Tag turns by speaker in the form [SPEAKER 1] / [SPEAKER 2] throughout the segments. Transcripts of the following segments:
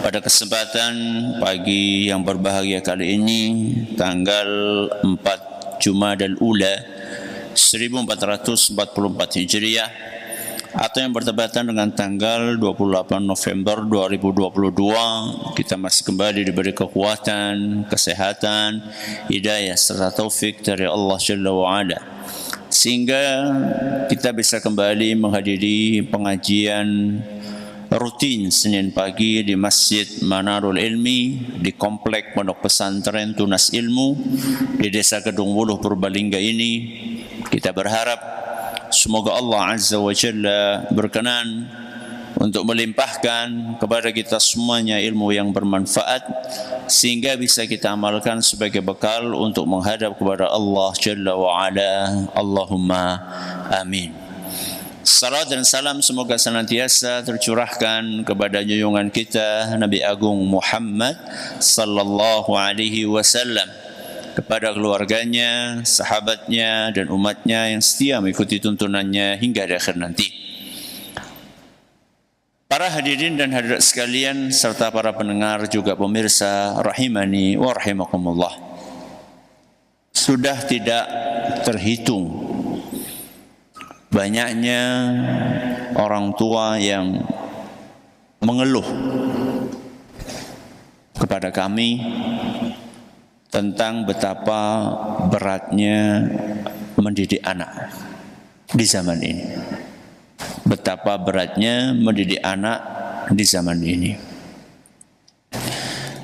[SPEAKER 1] Pada kesempatan pagi yang berbahagia kali ini, tanggal 4 Jumadal Ula 1444 Hijriah, atau yang bertepatan dengan tanggal 28 November 2022, kita masih kembali diberi kekuatan, kesehatan, hidayah serta taufik dari Allah Jalla wa'ala, sehingga kita bisa kembali menghadiri pengajian rutin Senin pagi di Masjid Manarul Ilmi di Komplek Pondok Pesantren Tunas Ilmu di Desa Kedung Wuluh Purbalingga ini. Kita berharap semoga Allah Azza wa Jalla berkenan untuk melimpahkan kepada kita semuanya ilmu yang bermanfaat, sehingga bisa kita amalkan sebagai bekal untuk menghadap kepada Allah Jalla wa Ala. Allahumma amin. Salam dan salam semoga senantiasa tercurahkan kepada junjungan kita Nabi Agung Muhammad sallallahu alaihi wasallam, kepada keluarganya, sahabatnya dan umatnya yang setia mengikuti tuntunannya hingga di akhir nanti. Para hadirin dan hadirat sekalian serta para pendengar juga pemirsa rahimani wa rahimakumullah. Sudah tidak terhitung banyaknya orang tua yang mengeluh kepada kami tentang betapa beratnya mendidik anak di zaman ini. Betapa beratnya mendidik anak di zaman ini.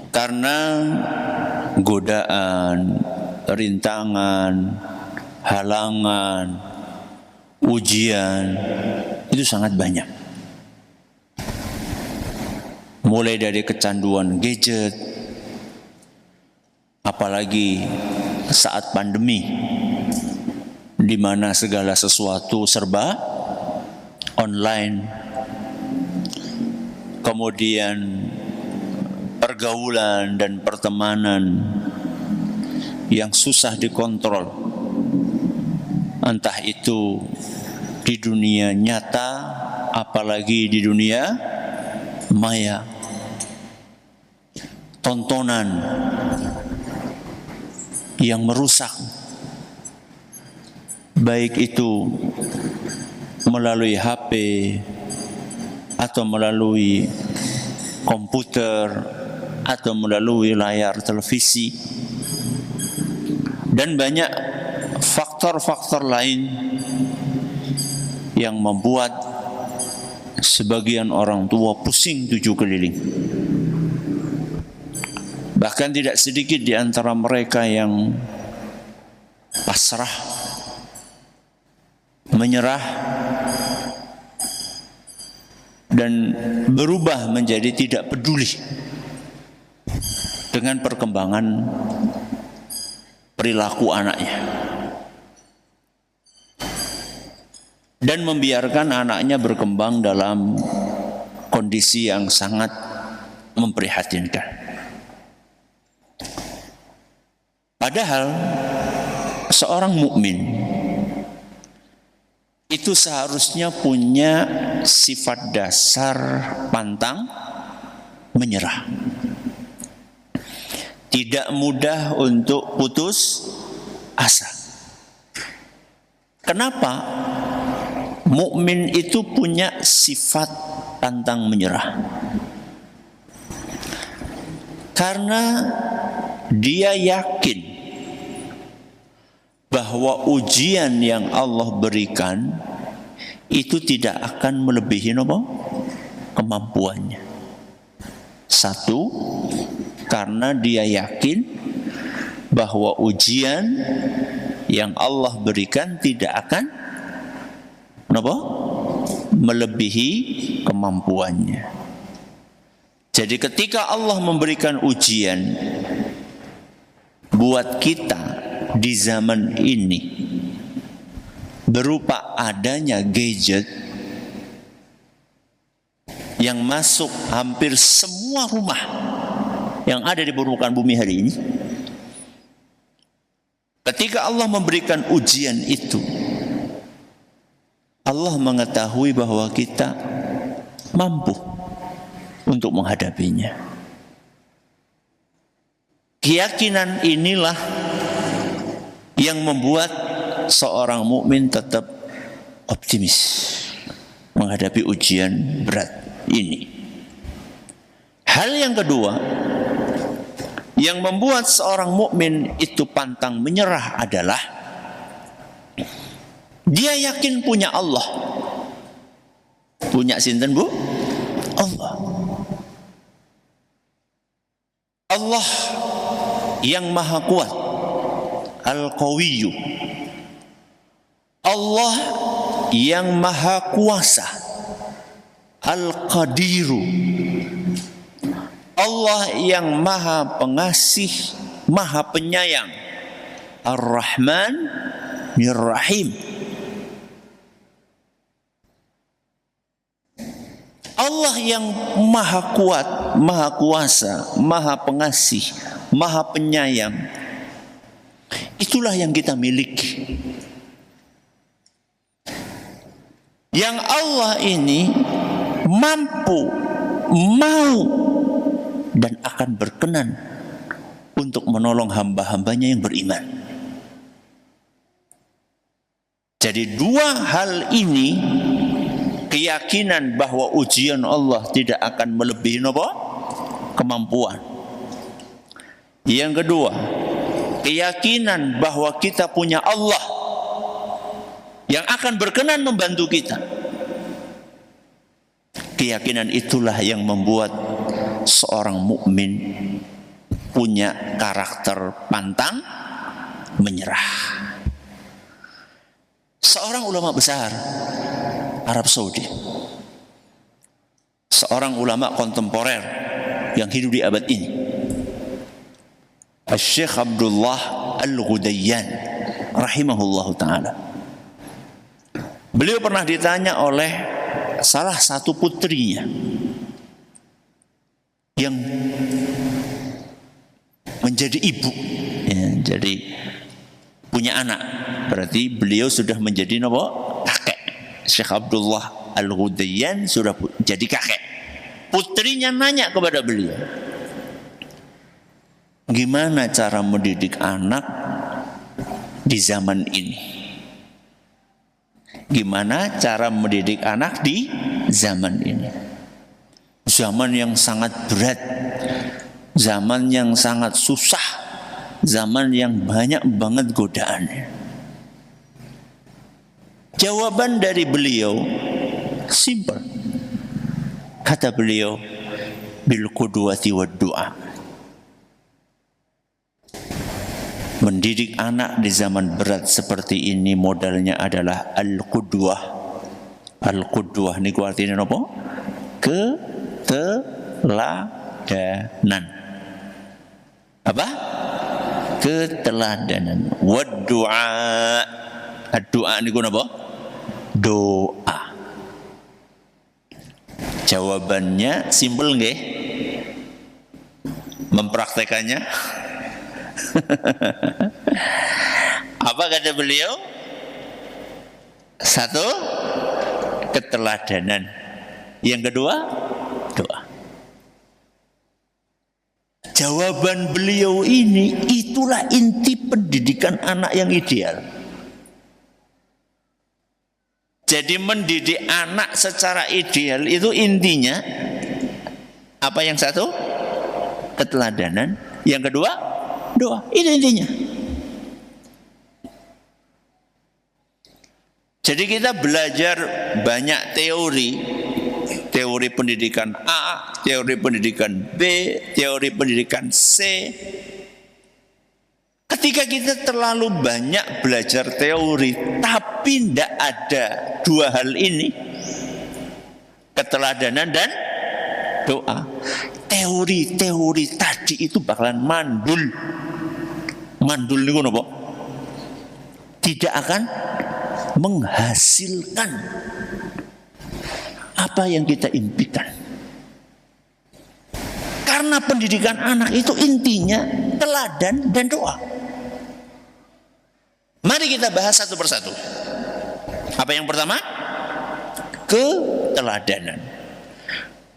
[SPEAKER 1] Karena godaan, rintangan, halangan, ujian itu sangat banyak. Mulai dari kecanduan gadget, apalagi saat pandemi, di mana segala sesuatu serba online, kemudian pergaulan dan pertemanan yang susah dikontrol, entah itu di dunia nyata apalagi di dunia maya. Tontonan yang merusak, baik itu melalui HP atau melalui komputer atau melalui layar televisi, dan banyak faktor-faktor lain yang membuat sebagian orang tua pusing tujuh keliling. Bahkan tidak sedikit di antara mereka yang pasrah, menyerah, dan berubah menjadi tidak peduli dengan perkembangan perilaku anaknya, dan membiarkan anaknya berkembang dalam kondisi yang sangat memprihatinkan. Padahal seorang mukmin itu seharusnya punya sifat dasar pantang menyerah. Tidak mudah untuk putus asa. Kenapa? Mukmin itu punya sifat pantang menyerah. Karena dia yakin bahwa ujian yang Allah berikan itu tidak akan melebihi kemampuannya. Satu, karena dia yakin bahwa ujian yang Allah berikan tidak akan melebihi kemampuannya. Jadi ketika Allah memberikan ujian buat kita di zaman ini berupa adanya gadget yang masuk hampir semua rumah yang ada di permukaan bumi hari ini, ketika Allah memberikan ujian itu, Allah mengetahui bahwa kita mampu untuk menghadapinya. Keyakinan inilah yang membuat seorang mukmin tetap optimis menghadapi ujian berat ini. Hal yang kedua yang membuat seorang mukmin itu pantang menyerah adalah dia yakin punya Allah. Punya sinten, Bu? Allah. Allah yang maha kuat, Al-Qawiyyu. Allah yang maha kuasa, Al-Qadiru. Allah yang maha pengasih, maha penyayang, Ar-Rahman, Ar-Rahim. Allah yang maha kuat, maha kuasa, maha pengasih, maha penyayang. Itulah yang kita miliki. Yang Allah ini mampu, mau, dan akan berkenan untuk menolong hamba-hambanya yang beriman. Jadi dua hal ini, keyakinan bahwa ujian Allah tidak akan melebihi kemampuan. Yang kedua, keyakinan bahwa kita punya Allah yang akan berkenan membantu kita. Keyakinan itulah yang membuat seorang mukmin punya karakter pantang menyerah. Seorang ulama besar Arab Saudi, seorang ulama kontemporer yang hidup di abad ini, Syekh Abdullah Al-Ghudayyan rahimahullahu ta'ala. Beliau pernah ditanya oleh salah satu putrinya yang menjadi ibu, ya, jadi punya anak, berarti beliau sudah menjadi kakek. Syekh Abdullah Al-Ghudayyan sudah jadi kakek. Putrinya nanya kepada beliau, gimana cara mendidik anak di zaman ini? Gimana cara mendidik anak di zaman ini? Zaman yang sangat berat, zaman yang sangat susah, zaman yang banyak banget godaannya. Jawaban dari beliau simple. Kata beliau, bil qudwati wad du'a. Mendidik anak di zaman berat seperti ini modalnya adalah al-qudwah. Al-qudwah ini artinya apa? Keteladanan. Apa? Keteladanan. Wad du'a. Ad-du'a ini apa? Doa. Jawabannya simpel nggih? Mempraktekannya apa kata beliau? Satu, keteladanan. Yang kedua, doa. Jawaban beliau ini itulah inti pendidikan anak yang ideal. Jadi mendidik anak secara ideal itu intinya apa? Yang satu, keteladanan. Yang kedua, doa. Itu intinya. Jadi kita belajar banyak teori. Teori pendidikan A, teori pendidikan B, teori pendidikan C. Ketika kita terlalu banyak belajar teori, tapi tidak ada dua hal ini, keteladanan dan doa, teori-teori tadi itu bakalan mandul. Mandul itu apa? Tidak akan menghasilkan apa yang kita impikan. Karena pendidikan anak itu intinya teladan dan doa. Mari kita bahas satu persatu. Apa yang pertama? Keteladanan.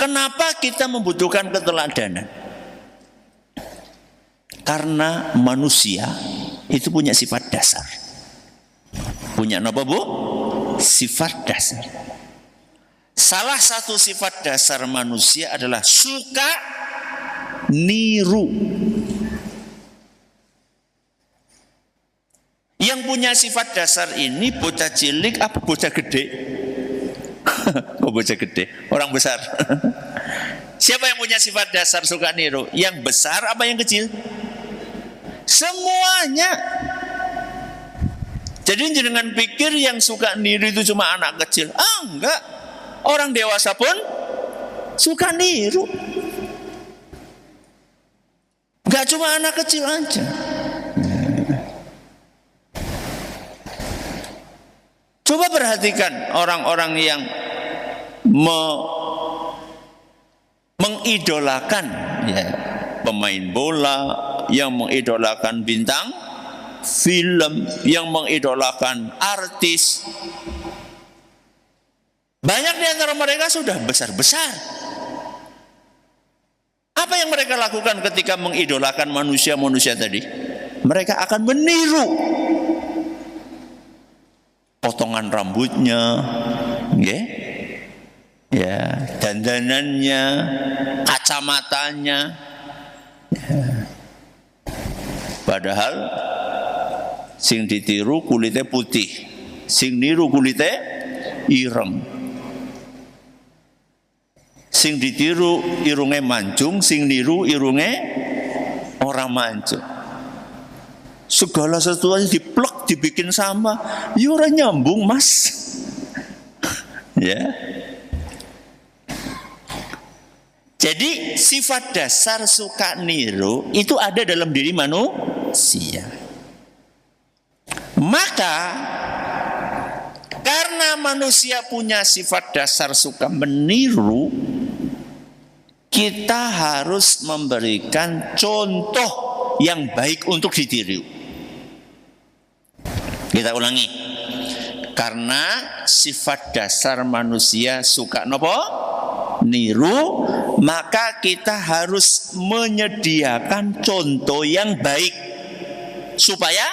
[SPEAKER 1] Kenapa kita membutuhkan keteladanan? Karena manusia itu punya sifat dasar. Punya apa, Bu? Sifat dasar. Salah satu sifat dasar manusia adalah suka niru. Yang punya sifat dasar ini bocah cilik apa bocah gede? Oh, bocah gede, orang besar. Siapa yang punya sifat dasar suka niru? Yang besar apa yang kecil? Semuanya. Jadi jangan pikir yang suka niru itu cuma anak kecil. Enggak. Orang dewasa pun suka niru. Enggak cuma anak kecil aja. Coba perhatikan orang-orang yang mengidolakan ya, pemain bola, yang mengidolakan bintang film, yang mengidolakan artis. Banyak di antara mereka sudah besar-besar. Apa yang mereka lakukan ketika mengidolakan manusia-manusia tadi? Mereka akan meniru potongan rambutnya, ya, dandanannya, kacamatanya. Ya. Padahal sing ditiru kulitnya putih, sing niru kulitnya ireng. Sing ditiru irungnya mancung, sing niru irungnya orang mancung. Segala sesuatu diplek, dibikin sama, ya ora nyambung, Mas. Ya. Jadi sifat dasar suka niru itu ada dalam diri manusia. Maka karena manusia punya sifat dasar suka meniru, kita harus memberikan contoh yang baik untuk ditiru. Kita ulangi. Karena sifat dasar manusia suka nopo? Niru, maka kita harus menyediakan contoh yang baik supaya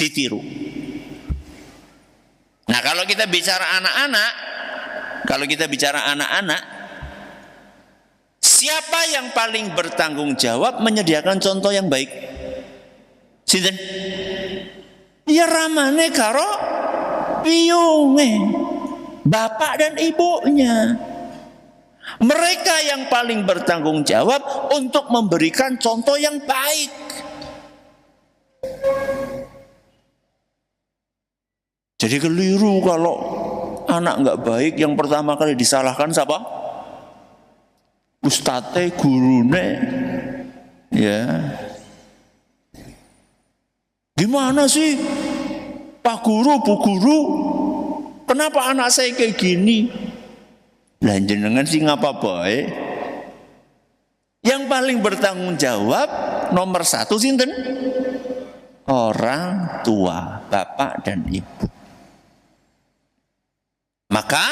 [SPEAKER 1] ditiru. Nah, kalau kita bicara anak-anak, siapa yang paling bertanggung jawab menyediakan contoh yang baik? Sinten? Ya ramane karo piyunge, bapak dan ibunya. Mereka yang paling bertanggung jawab untuk memberikan contoh yang baik. Jadi keliru kalau anak nggak baik, yang pertama kali disalahkan siapa? Ustadz, gurune. Ya. Gimana sih Pak Guru, Bu Guru, kenapa anak saya kayak gini? Lah jenengan sih ngapa baik? Yang paling bertanggung jawab nomor satu sinten? Orang tua, bapak dan ibu. Maka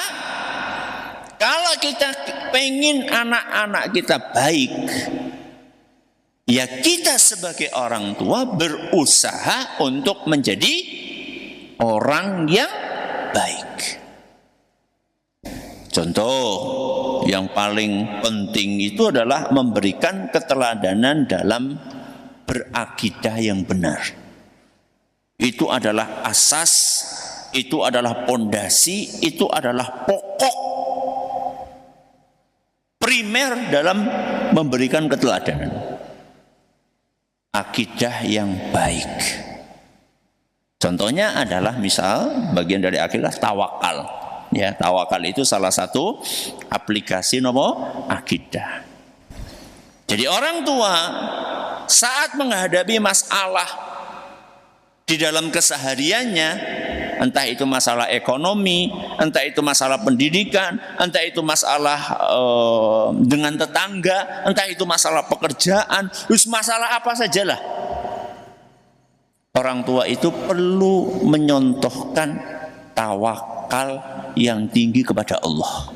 [SPEAKER 1] kalau kita pengen anak-anak kita baik, ya kita sebagai orang tua berusaha untuk menjadi orang yang baik. Contoh yang paling penting itu adalah memberikan keteladanan dalam berakidah yang benar. Itu adalah asas, itu adalah pondasi, itu adalah pokok primer dalam memberikan keteladanan. Akidah yang baik. Contohnya adalah misal bagian dari akidah tawakal. Ya, tawakal itu salah satu aplikasi akidah. Jadi orang tua saat menghadapi masalah di dalam kesehariannya, entah itu masalah ekonomi, entah itu masalah pendidikan, entah itu masalah dengan tetangga, entah itu masalah pekerjaan, terus masalah apa sajalah. Orang tua itu perlu menyontohkan tawakal yang tinggi kepada Allah.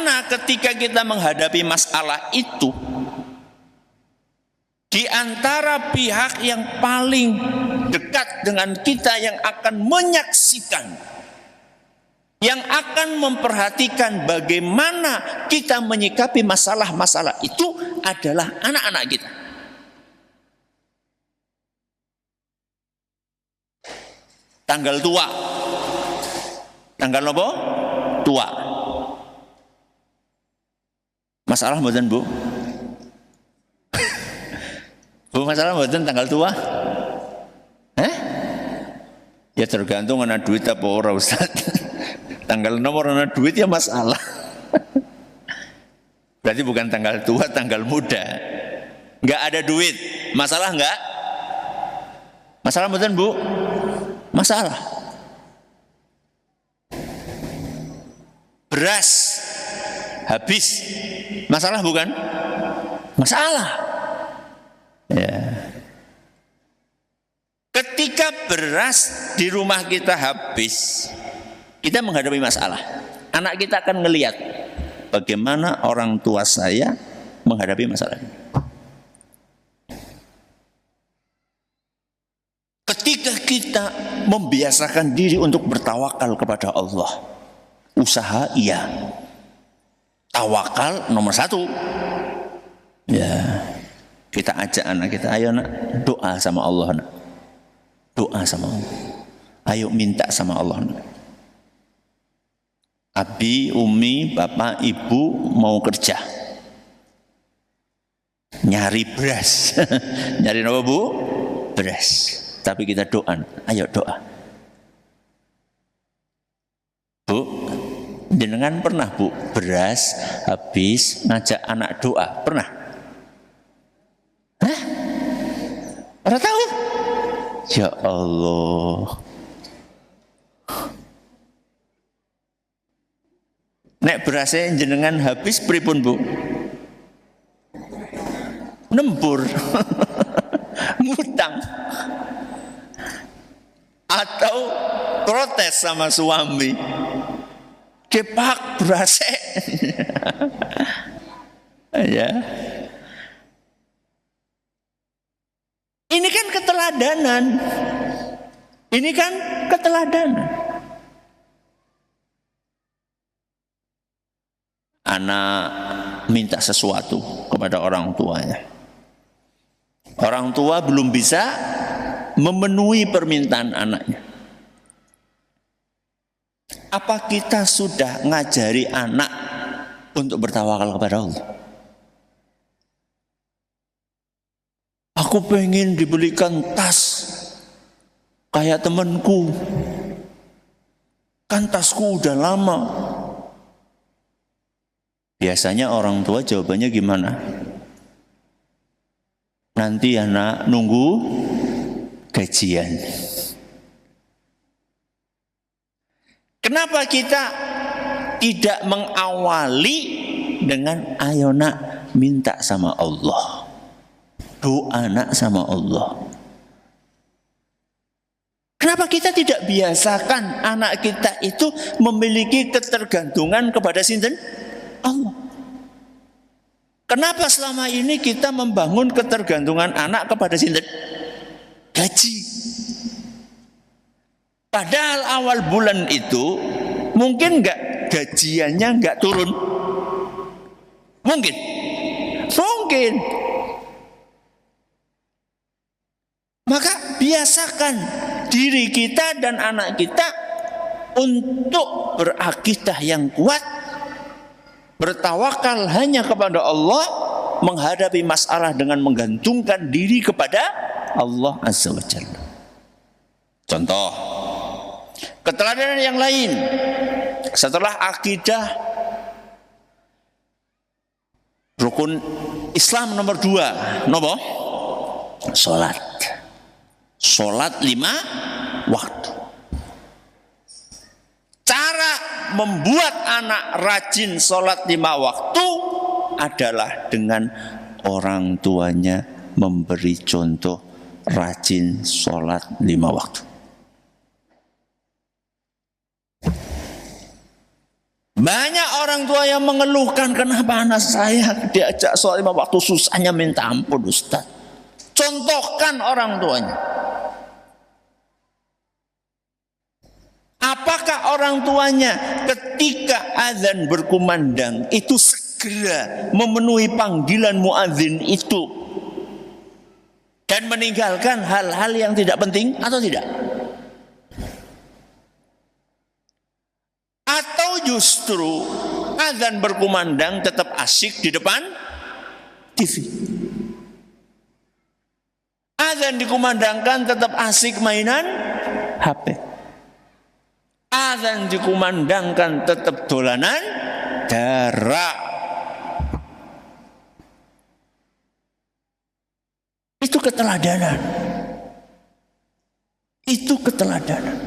[SPEAKER 1] Karena ketika kita menghadapi masalah itu, di antara pihak yang paling dekat dengan kita yang akan menyaksikan, yang akan memperhatikan bagaimana kita menyikapi masalah-masalah itu adalah anak-anak kita. Tanggal tua. Tanggal apa? Tua. Masalah mboten, Bu? Bu, masalah mboten tanggal tua? Ya tergantung ana duit apa ora, Ustaz. Tanggal nomor ana duit ya masalah. Berarti bukan tanggal tua, tanggal muda. Enggak ada duit, masalah enggak? Masalah mboten, Bu? Masalah. Beras habis, masalah bukan? Masalah. Ya. Ketika beras di rumah kita habis, kita menghadapi masalah. Anak kita akan ngelihat bagaimana orang tua saya menghadapi masalah ini. Ketika kita membiasakan diri untuk bertawakal kepada Allah, usaha iya, tawakal nomor 1. Ya, kita ajak anak kita, ayo nak, doa sama Allah, nak. Doa sama Allah. Ayo minta sama Allah, nak. Abi, umi, bapak, ibu mau kerja, nyari beras. Nyari apa, Bu? Beras. Tapi kita doa, ayo doa. Bu, jenengan pernah, Bu, beras habis ngajak anak doa? Pernah? Hah? Pernah tahu? Ya Allah. Nek berasnya jenengan habis pripun, Bu? Nembur. Ngutang. Atau protes sama suami. Cepak berasnya. Ya. Ini kan keteladanan. Ini kan keteladanan. Anak minta sesuatu kepada orang tuanya. Orang tua belum bisa memenuhi permintaan anaknya. Apa kita sudah ngajari anak untuk bertawakal kepada Allah? Aku pengen dibelikan tas kayak temanku. Kan tasku udah lama. Biasanya orang tua jawabannya gimana? Nanti anak nunggu gajian. Kenapa kita tidak mengawali dengan ayo nak minta sama Allah, doa nak sama Allah? Kenapa kita tidak biasakan anak kita itu memiliki ketergantungan kepada sinten? Allah. Kenapa selama ini kita membangun ketergantungan anak kepada sinten? Gaji. Padahal awal bulan itu mungkin enggak gajiannya enggak turun. Mungkin. Mungkin. Maka biasakan diri kita dan anak kita untuk berakidah yang kuat, bertawakal hanya kepada Allah, menghadapi masalah dengan menggantungkan diri kepada Allah Azza wa Jalla. Contoh, keteladanan yang lain setelah akidah, rukun Islam nomor 2, nopo? Salat. Salat 5 waktu. Cara membuat anak rajin salat 5 waktu adalah dengan orang tuanya memberi contoh rajin salat 5 waktu. Banyak orang tua yang mengeluhkan, kenapa anak saya diajak sholat lima waktu susahnya minta ampun Ustaz. Contohkan orang tuanya. Apakah orang tuanya ketika azan berkumandang itu segera memenuhi panggilan muadzin itu dan meninggalkan hal-hal yang tidak penting atau tidak? Atau justru azan berkumandang tetap asyik di depan TV? Azan dikumandangkan tetap asik mainan HP. Azan dikumandangkan tetap dolanan darah. Itu keteladanan. Itu keteladanan.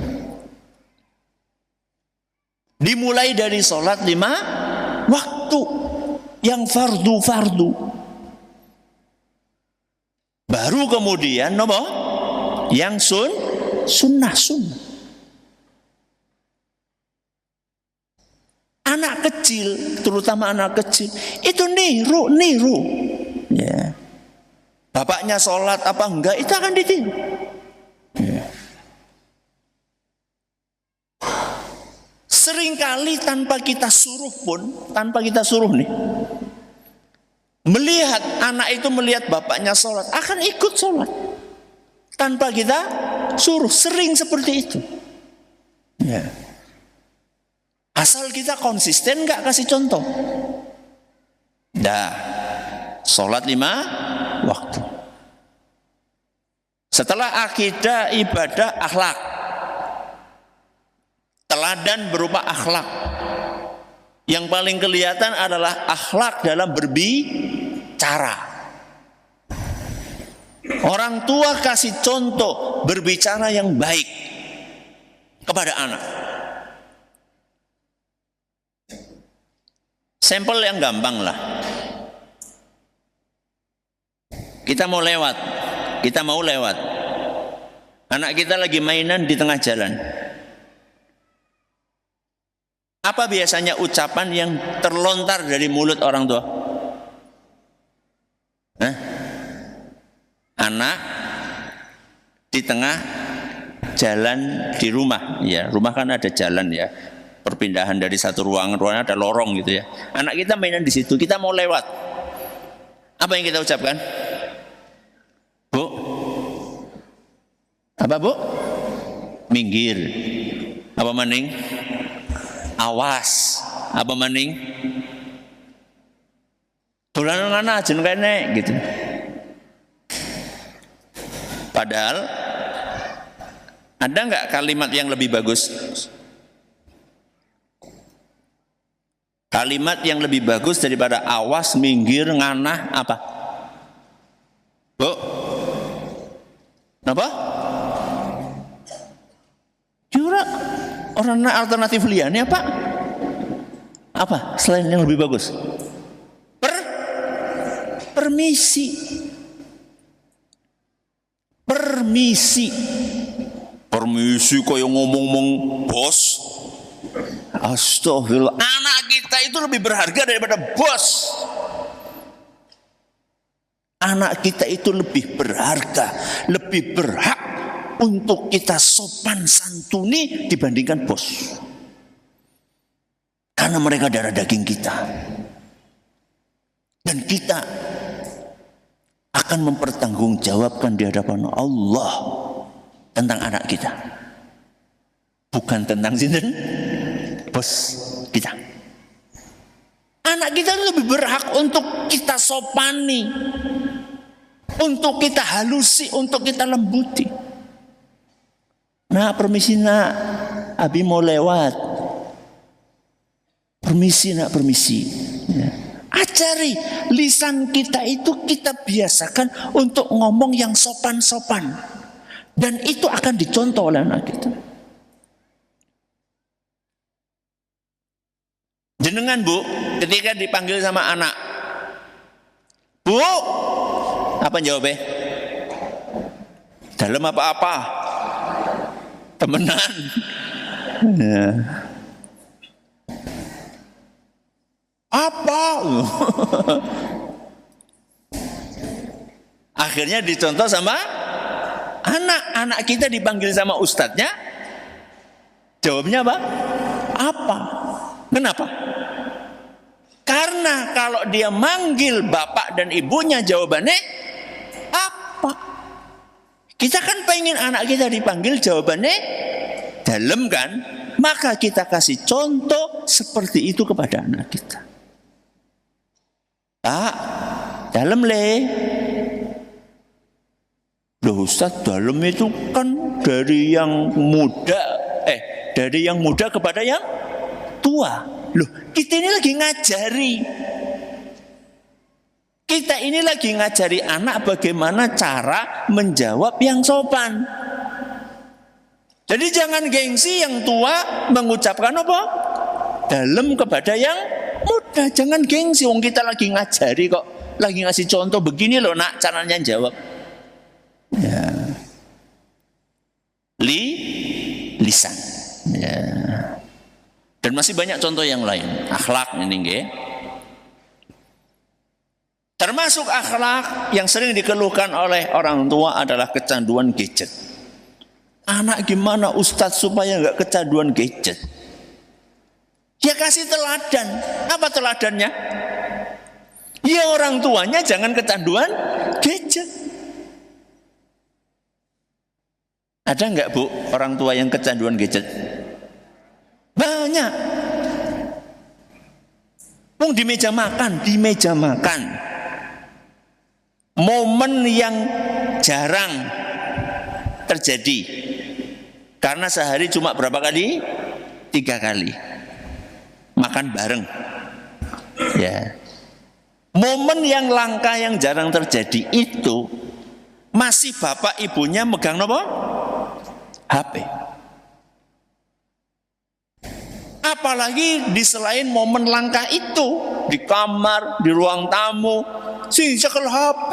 [SPEAKER 1] Dimulai dari sholat 5 waktu yang fardu-fardu. Baru kemudian yang sunnah. Anak kecil, terutama anak kecil, itu niru. Ya. Bapaknya sholat apa enggak, itu akan ditiru. Ya. Seringkali tanpa kita suruh nih, melihat anak itu melihat bapaknya sholat, akan ikut sholat tanpa kita suruh. Sering seperti itu. Ya. Asal kita konsisten nggak kasih contoh. Sholat 5 waktu. Setelah akidah, ibadah, akhlak. Teladan berupa akhlak. Yang paling kelihatan adalah akhlak dalam berbicara. Orang tua kasih contoh berbicara yang baik kepada anak. Sampel yang gampang lah. Kita mau lewat. Anak kita lagi mainan di tengah jalan. Apa biasanya ucapan yang terlontar dari mulut orang tua? Anak di tengah jalan di rumah. Ya, rumah kan ada jalan ya. Perpindahan dari satu ruangan ada lorong gitu ya. Anak kita mainan di situ, kita mau lewat. Apa yang kita ucapkan? Bu? Apa bu? Minggir. Apa maning? Awas. Apa maning? Dolanan aja kene gitu. Padahal ada nggak kalimat yang lebih bagus? Kalimat yang lebih bagus daripada awas, minggir, nganah apa? Bu? Apa? Jura orang alternatif liane apa? Apa selain yang lebih bagus? Permisi. Permisi kaya ngomong-ngomong bos. Astagfirullah. Anak kita itu lebih berharga daripada bos. Anak kita itu lebih berharga, lebih berhak untuk kita sopan santuni dibandingkan bos. Karena mereka darah daging kita. Dan kita akan mempertanggungjawabkan di hadapan Allah tentang anak kita. Bukan tentang sinten? Bos kita. Anak kita lebih berhak untuk kita sopani, untuk kita halusi, untuk kita lembuti. Nah, permisi nak, abi mau lewat. Permisi nak, permisi. Ya. Ajari lisan kita itu kita biasakan untuk ngomong yang sopan-sopan. Dan itu akan dicontoh oleh anak kita. Jenengan bu, ketika dipanggil sama anak, bu, apa jawabnya? Dalam apa-apa, temenan. Ya. Apa? Akhirnya dicontoh sama anak kita dipanggil sama ustadznya, jawabnya apa? Apa? Kenapa? Karena kalau dia manggil bapak dan ibunya jawabannya apa? Kita kan pengen anak kita dipanggil jawabannya dalam kan? Maka kita kasih contoh seperti itu kepada anak kita. Pak, dalam le. Loh Ustaz, dalam itu kan dari yang muda, dari yang muda kepada yang tua. Loh, kita ini lagi ngajari. Kita ini lagi ngajari anak bagaimana cara menjawab yang sopan. Jadi jangan gengsi yang tua mengucapkan apa? Dalam kepada yang muda. Jangan gengsi, wong kita lagi ngajari kok. Lagi ngasih contoh begini loh nak caranya jawab. Ya. Lisan. Ya. Dan masih banyak contoh yang lain. Akhlak ini nggih. Termasuk akhlak yang sering dikeluhkan oleh orang tua adalah kecanduan gadget. Anak gimana Ustadz supaya nggak kecanduan gadget? Ya kasih teladan. Apa teladannya? Ya orang tuanya jangan kecanduan gadget. Ada nggak Bu orang tua yang kecanduan gadget? Banyak. Di meja makan. Momen yang jarang terjadi. Karena sehari cuma berapa kali? 3 kali. Makan bareng. Ya. Momen yang langka yang jarang terjadi itu masih bapak ibunya megang apa? HP. Apalagi di selain momen langka itu, di kamar, di ruang tamu, sing cekel HP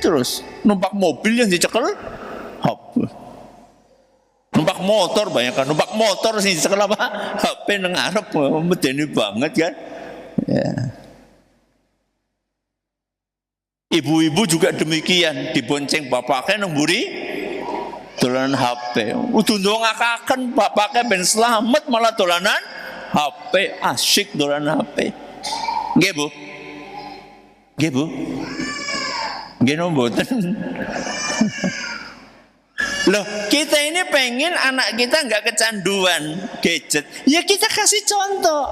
[SPEAKER 1] terus. Numpak mobil yang dicekel HP. Numpak motor banyak kan, numpak motor sing dicekel apa? HP nang ngarep, medeni banget kan. Ya. Ibu-ibu juga demikian, dibonceng bapaknya nang mburi dolanan HP. Udah ndongakaken bapaknya ben selamat malah dolanan HP, asyik dolanan HP. Nggih, Bu? Nggih, Bu? Nggih mboten. Loh, kita ini pengen anak kita nggak kecanduan gadget. Ya kita kasih contoh.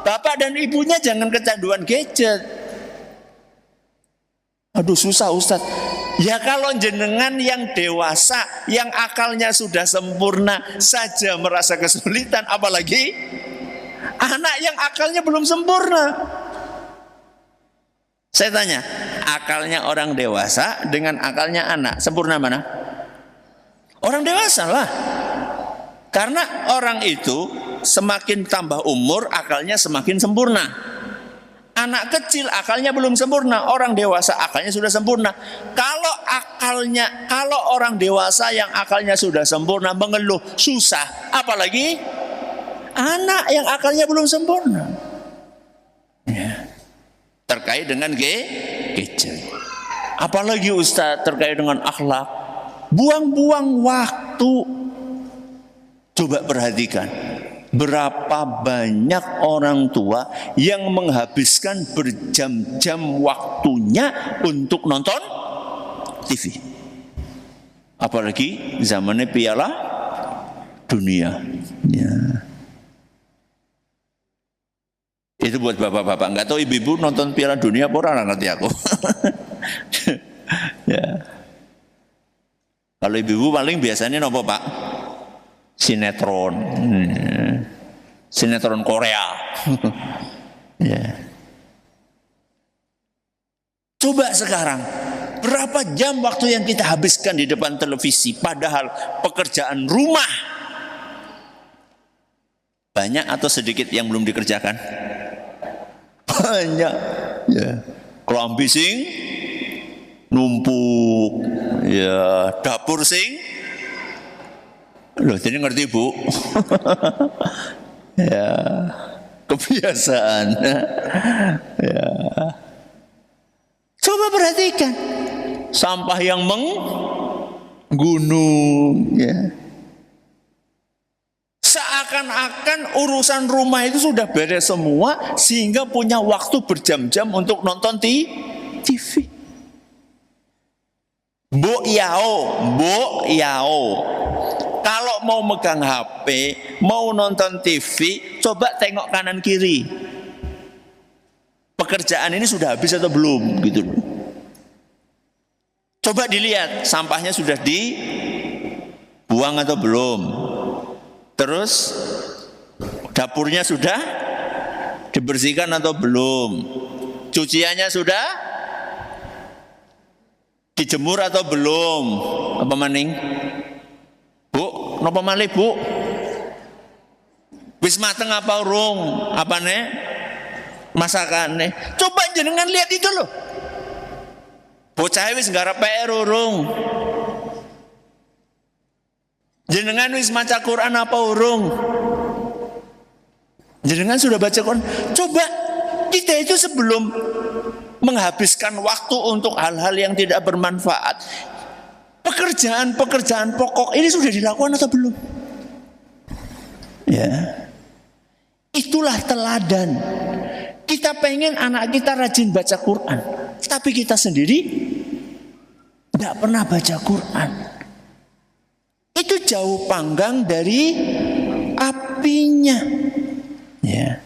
[SPEAKER 1] Bapak dan ibunya jangan kecanduan gadget. Aduh susah Ustadz. Ya kalau jenengan yang dewasa, yang akalnya sudah sempurna saja merasa kesulitan, apalagi anak yang akalnya belum sempurna. Saya tanya, akalnya orang dewasa dengan akalnya anak, sempurna mana? Orang dewasa lah. Karena orang itu semakin tambah umur, akalnya semakin sempurna. Anak kecil akalnya belum sempurna, orang dewasa akalnya sudah sempurna. Kalau orang dewasa yang akalnya sudah sempurna mengeluh susah, apalagi anak yang akalnya belum sempurna. Ya. Terkait dengan gadget. Apalagi Ustaz terkait dengan akhlak, buang-buang waktu. Coba perhatikan. Berapa banyak orang tua yang menghabiskan berjam-jam waktunya untuk nonton TV. Apalagi zamannya Piala Dunia. Ya. Itu buat bapak-bapak. Nggak tahu ibu-ibu nonton Piala Dunia apa orang ngerti aku. Ya. Kalau ibu-ibu paling biasanya nopo Pak? Sinetron. Sinetron Korea. Ya. Coba sekarang, berapa jam waktu yang kita habiskan di depan televisi, padahal pekerjaan rumah banyak atau sedikit yang belum dikerjakan? Banyak. Ya. Kelambi sing numpuk, ya dapur sing. Loh, jadi ngerti Bu? Ya. kebiasaan. Ya. Coba perhatikan sampah yang menggunung, ya. Seakan-akan urusan rumah itu sudah beres semua sehingga punya waktu berjam-jam untuk nonton TV. Mbok Yao. Kalau mau megang HP, mau nonton TV, coba tengok kanan kiri. Pekerjaan ini sudah habis atau belum gitu. Coba dilihat sampahnya sudah dibuang atau belum. Terus dapurnya sudah dibersihkan atau belum? Cuciannya sudah dijemur atau belum? Apa maning? Bu, napa malih, Bu? Wis mateng apa urung? Apane? Masakane. Coba jenengan lihat itu loh. Bocah wis nggarap PR urung? Jenengan wis maca Quran apa urung? Jenengan sudah baca Quran? Coba kita itu sebelum menghabiskan waktu untuk hal-hal yang tidak bermanfaat, pekerjaan pokok ini sudah dilakukan atau belum? Ya. Itulah teladan. Kita pengen anak kita rajin baca Quran, tapi kita sendiri tidak pernah baca Quran. Itu jauh panggang dari apinya. Ya.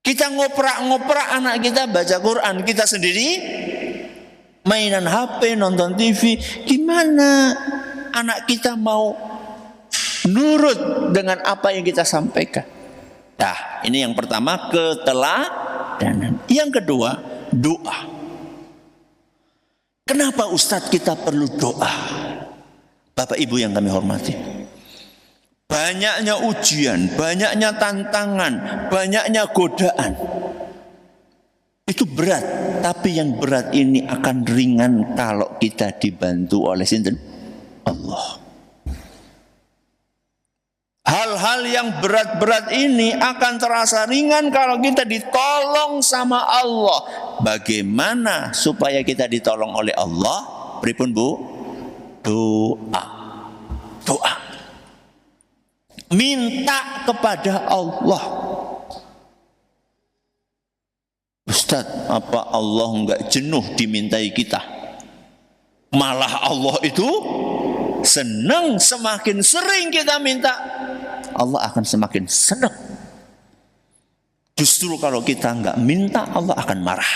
[SPEAKER 1] Kita ngoprak-ngoprak anak kita baca Quran, kita sendiri mainan HP, nonton TV. Gimana anak kita mau nurut dengan apa yang kita sampaikan? Nah, ini yang pertama, keteladanan. Yang kedua, doa. Kenapa Ustadz kita perlu doa? Bapak Ibu yang kami hormati, banyaknya ujian, banyaknya tantangan, banyaknya godaan. Itu berat, tapi yang berat ini akan ringan kalau kita dibantu oleh sinten? Allah. Hal-hal yang berat-berat ini akan terasa ringan kalau kita ditolong sama Allah. Bagaimana supaya kita ditolong oleh Allah? Pripun, Bu? Doa. Minta kepada Allah. Ustadz, apa Allah enggak jenuh dimintai kita? Malah Allah itu senang semakin sering kita minta, Allah akan semakin senang. Justru kalau kita enggak minta, Allah akan marah.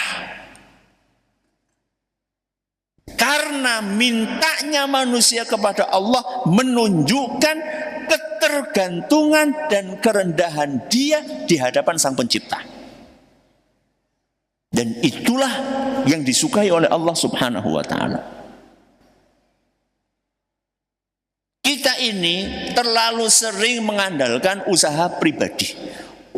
[SPEAKER 1] Karena mintanya manusia kepada Allah menunjukkan ketergantungan dan kerendahan dia di hadapan Sang Pencipta. Dan itulah yang disukai oleh Allah Subhanahu wa ta'ala. Kita ini terlalu sering mengandalkan usaha pribadi.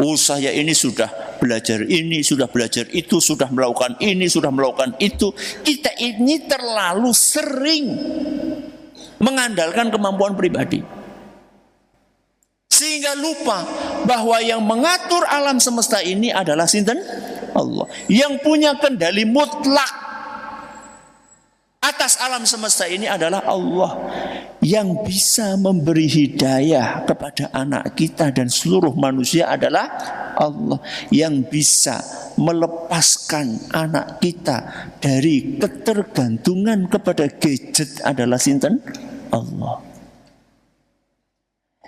[SPEAKER 1] Oh, saya ini sudah belajar ini, sudah belajar itu, sudah melakukan ini, sudah melakukan itu. Kita ini terlalu sering mengandalkan kemampuan pribadi, sehingga lupa bahwa yang mengatur alam semesta ini adalah sinten? Allah. Yang punya kendali mutlak atas alam semesta ini adalah Allah. Yang bisa memberi hidayah kepada anak kita dan seluruh manusia adalah Allah. Yang bisa melepaskan anak kita dari ketergantungan kepada gadget adalah sinten? Allah.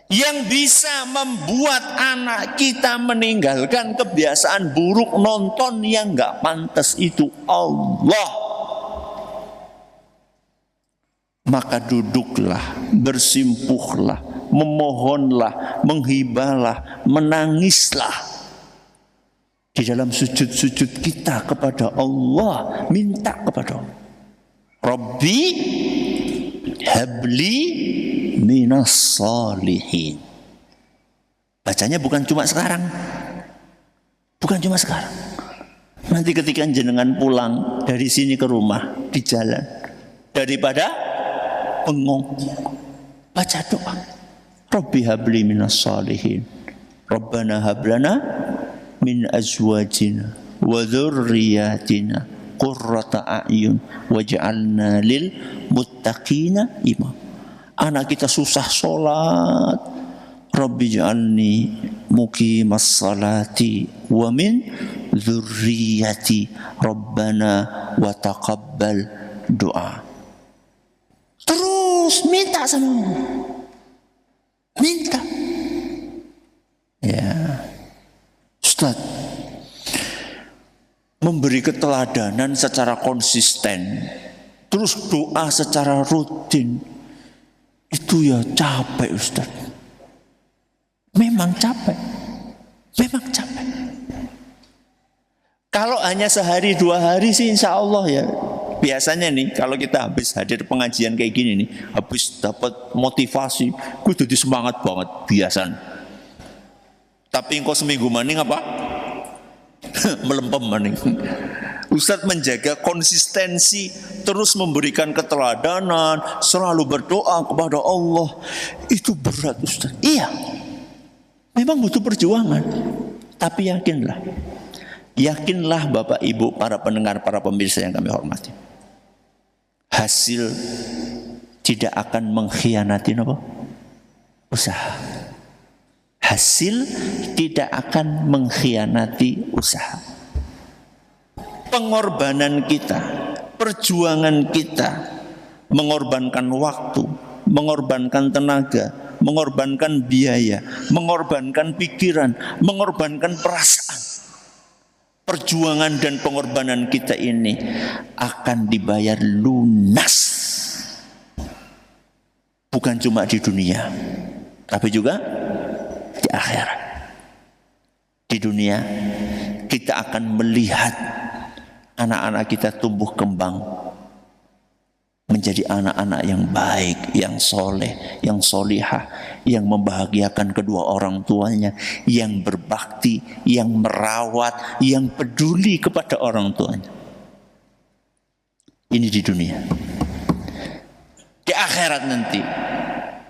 [SPEAKER 1] Yang bisa membuat anak kita meninggalkan kebiasaan buruk nonton yang gak pantas itu Allah. Maka duduklah, bersimpuhlah, memohonlah, menghibahlah, menangislah di dalam sujud-sujud kita kepada Allah. Minta kepada Allah, Rabbi habli minas salihin. Bacanya bukan cuma sekarang, bukan cuma sekarang. Nanti ketika jenengan pulang dari sini ke rumah, di jalan, daripada bengong, baca doa, Rabbi habli minas salihin, Rabbana hablana min azwajina wa dzurriyyatina qurrata a'yun waj'alna lil muttaqina imam. Anak kita susah sholat, Rabbi ja'alni muqimas salati wa min dzurriyyati Rabbana wa taqabbal doa. Terus minta sama Allah. Minta. Ya. Ustaz, memberi keteladanan secara konsisten, terus doa secara rutin, itu ya capek Ustaz. Memang capek. Memang capek. Kalau hanya sehari 2 hari sih insya Allah ya. Biasanya nih kalau kita habis hadir pengajian kayak gini nih, habis dapat motivasi, gue jadi semangat banget biasanya. Tapi engkau seminggu maning apa? Melempem maning. Ustadz menjaga konsistensi, terus memberikan keteladanan, selalu berdoa kepada Allah. Itu berat Ustadz. Iya, memang butuh perjuangan. Tapi yakinlah Bapak Ibu, para pendengar, para pemirsa yang kami hormati, hasil tidak akan mengkhianati apa? Usaha. Hasil tidak akan mengkhianati usaha. Pengorbanan kita, perjuangan kita, mengorbankan waktu, mengorbankan tenaga, mengorbankan biaya, mengorbankan pikiran, mengorbankan perasaan. Perjuangan dan pengorbanan kita ini akan dibayar lunas. Bukan cuma di dunia, tapi juga di akhirat. Di dunia kita akan melihat anak-anak kita tumbuh kembang menjadi anak-anak yang baik, yang soleh, yang solihah, yang membahagiakan kedua orang tuanya, yang berbakti, yang merawat, yang peduli kepada orang tuanya. Ini di dunia. Di akhirat nanti,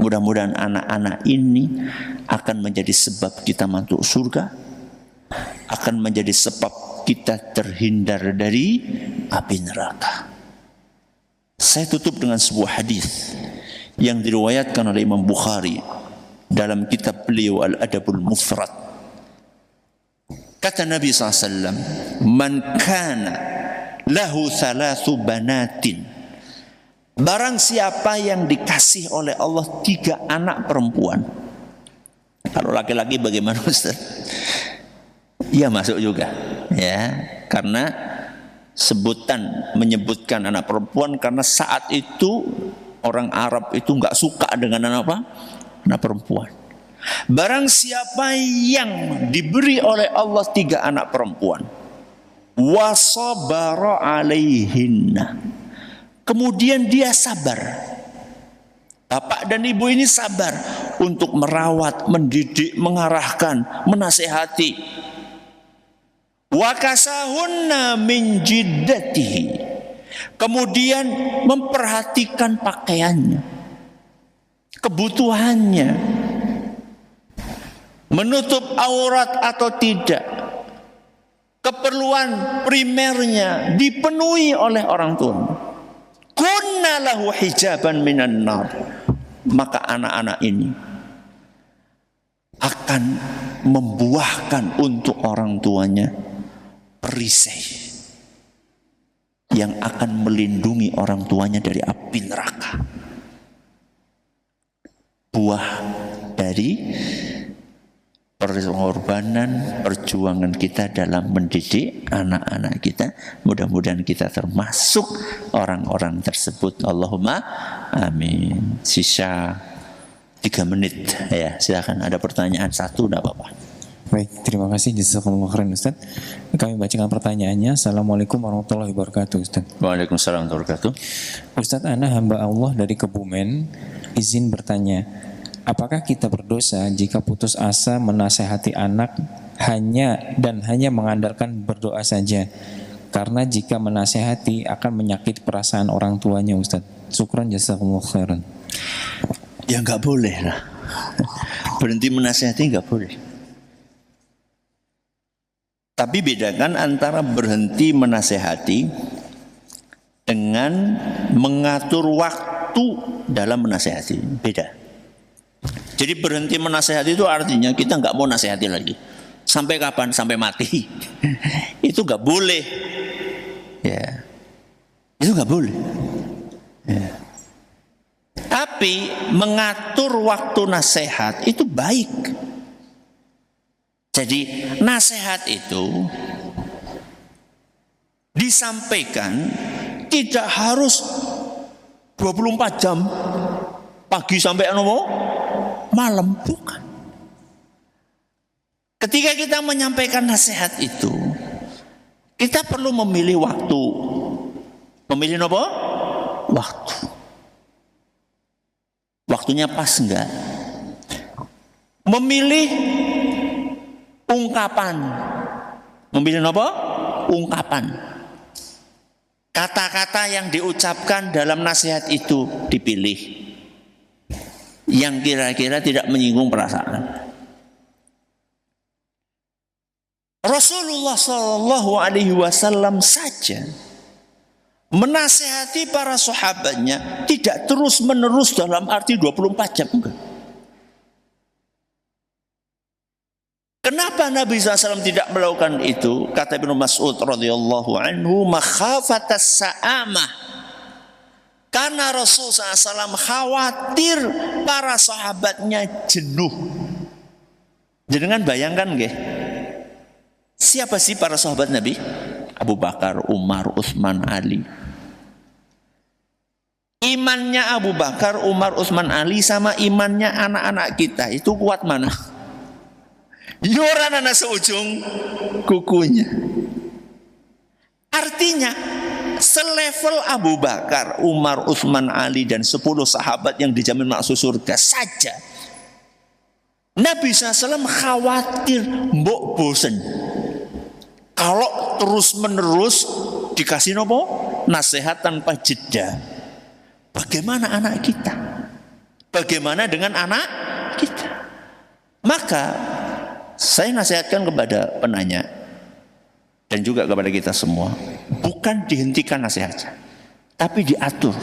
[SPEAKER 1] mudah-mudahan anak-anak ini akan menjadi sebab kita masuk surga, akan menjadi sebab kita terhindar dari api neraka. Saya tutup dengan sebuah hadis yang diriwayatkan oleh Imam Bukhari dalam kitab beliau Al-Adabul Mufrad. Kata Nabi SAW, man kana lahu thalathu banatin, barang siapa yang dikasih oleh Allah 3 anak perempuan. Kalau laki-laki bagaimana Ustaz? Ya masuk juga, ya, karena menyebutkan anak perempuan karena saat itu orang Arab itu nggak suka dengan anak perempuan. Barang siapa yang diberi oleh Allah 3 anak perempuan, wasabara alaihinna, kemudian dia sabar. Bapak dan ibu ini sabar untuk merawat, mendidik, mengarahkan, menasehati. Wa kasahunna min jiddatihi, kemudian memperhatikan pakaiannya, kebutuhannya, menutup aurat atau tidak, keperluan primernya dipenuhi oleh orang tua. Kunna lahu hijaban minan nar, maka anak-anak ini akan membuahkan untuk orang tuanya perisai yang akan melindungi orang tuanya dari api neraka. Buah dari pengorbanan, perjuangan kita dalam mendidik anak-anak kita. Mudah-mudahan kita termasuk orang-orang tersebut. Allahumma amin. Sisa 3 menit ya, silakan. Ada pertanyaan 1 enggak apa-apa.
[SPEAKER 2] Baik, terima kasih jazakallahu khairan Ustaz. Kami bacakan pertanyaannya. Assalamualaikum warahmatullahi wabarakatuh Ustaz.
[SPEAKER 1] Waalaikumsalam warahmatullahi wabarakatuh.
[SPEAKER 2] Ustaz, ana hamba Allah dari Kebumen, izin bertanya, apakah kita berdosa jika putus asa menasehati anak hanya mengandalkan berdoa saja? Karena jika menasehati akan menyakiti perasaan orang tuanya Ustaz. Syukran jazakallahu khairan.
[SPEAKER 1] Ya enggak boleh lah. Berhenti menasehati enggak boleh. Tapi bedakan antara berhenti menasehati dengan mengatur waktu dalam menasehati. Beda. Jadi berhenti menasehati itu artinya kita nggak mau nasehati lagi. Sampai kapan? Sampai mati. Itu nggak boleh. Ya, itu nggak boleh. Ya. Tapi mengatur waktu nasihat itu baik. Jadi nasihat itu disampaikan tidak harus 24 jam pagi sampai malam, bukan. Ketika kita menyampaikan nasihat itu, kita perlu memilih waktu. Memilih apa? Waktu. Waktunya pas enggak? Memilih ungkapan. Memilih apa? Ungkapan. Kata-kata yang diucapkan dalam nasihat itu dipilih. Yang kira-kira tidak menyinggung perasaan. Rasulullah SAW saja menasehati para sahabatnya tidak terus-menerus dalam arti 24 jam. Enggak. Kenapa Nabi SAW tidak melakukan itu? Kata Ibnu Mas'ud radhiyallahu anhu, makhafatas sa'amah. Karena Rasul SAW khawatir para sahabatnya jenuh. Jangan bayangkan nggih. Siapa sih para sahabat Nabi? Abu Bakar, Umar, Utsman, Ali. Imannya Abu Bakar, Umar, Utsman, Ali sama imannya anak-anak kita itu kuat mana? Yoran anak seujung kukunya. Artinya selevel Abu Bakar, Umar, Utsman, Ali dan 10 sahabat yang dijamin masuk surga saja, Nabi SAW khawatir mbok bosen kalau terus-menerus dikasih nasihat tanpa jeda. Bagaimana anak kita? Bagaimana dengan anak kita? Maka saya nasihatkan kepada penanya dan juga kepada kita semua, bukan dihentikan nasihatnya, tapi diatur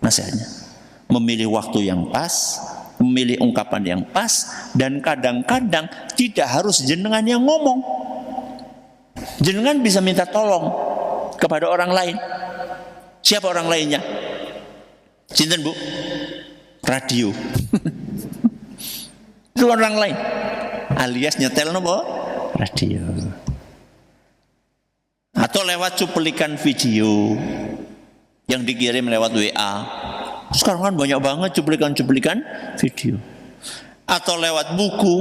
[SPEAKER 1] nasihatnya. Memilih waktu yang pas, memilih ungkapan yang pas, dan kadang-kadang tidak harus jenengan yang ngomong. Jenengan bisa minta tolong kepada orang lain. Siapa orang lainnya? Sinten Bu? Radio. Itu orang lain. Alias nyetel radio. Atau lewat cuplikan video yang dikirim lewat WA. Sekarang kan banyak banget cuplikan-cuplikan video. Atau lewat buku.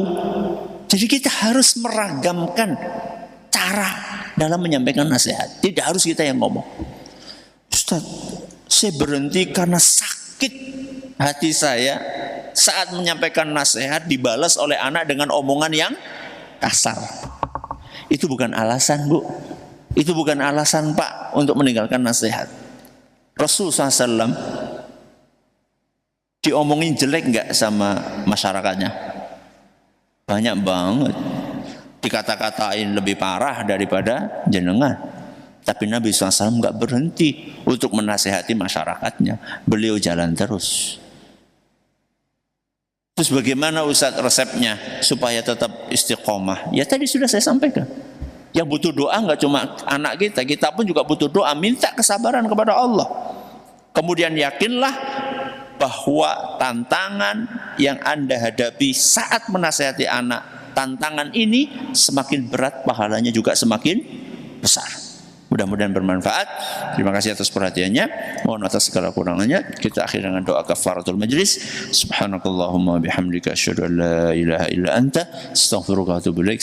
[SPEAKER 1] Jadi kita harus meragamkan cara dalam menyampaikan nasihat. Tidak harus kita yang ngomong. Ustaz, saya berhenti karena sakit hati saya saat menyampaikan nasihat dibalas oleh anak dengan omongan yang kasar. Itu bukan alasan, Bu. Itu bukan alasan, Pak, untuk meninggalkan nasihat. Rasulullah SAW diomongin jelek nggak sama masyarakatnya? Banyak banget. Dikata-katain lebih parah daripada jenengan. Tapi Nabi SAW nggak berhenti untuk menasehati masyarakatnya. Beliau jalan terus. Terus bagaimana Ustaz resepnya supaya tetap istiqomah? Ya tadi sudah saya sampaikan. Yang butuh doa nggak cuma anak kita, kita pun juga butuh doa. Minta kesabaran kepada Allah. Kemudian yakinlah bahwa tantangan yang Anda hadapi saat menasehati anak, tantangan ini semakin berat, pahalanya juga semakin besar. Mudah-mudahan bermanfaat. Terima kasih atas perhatiannya. Mohon atas segala kurangannya. Kita akhiri dengan doa kafaratul majlis. Subhanakallahumma bihamdika asyhadu an la ilaha illa anta astaghfiruka wa atubu ilaik.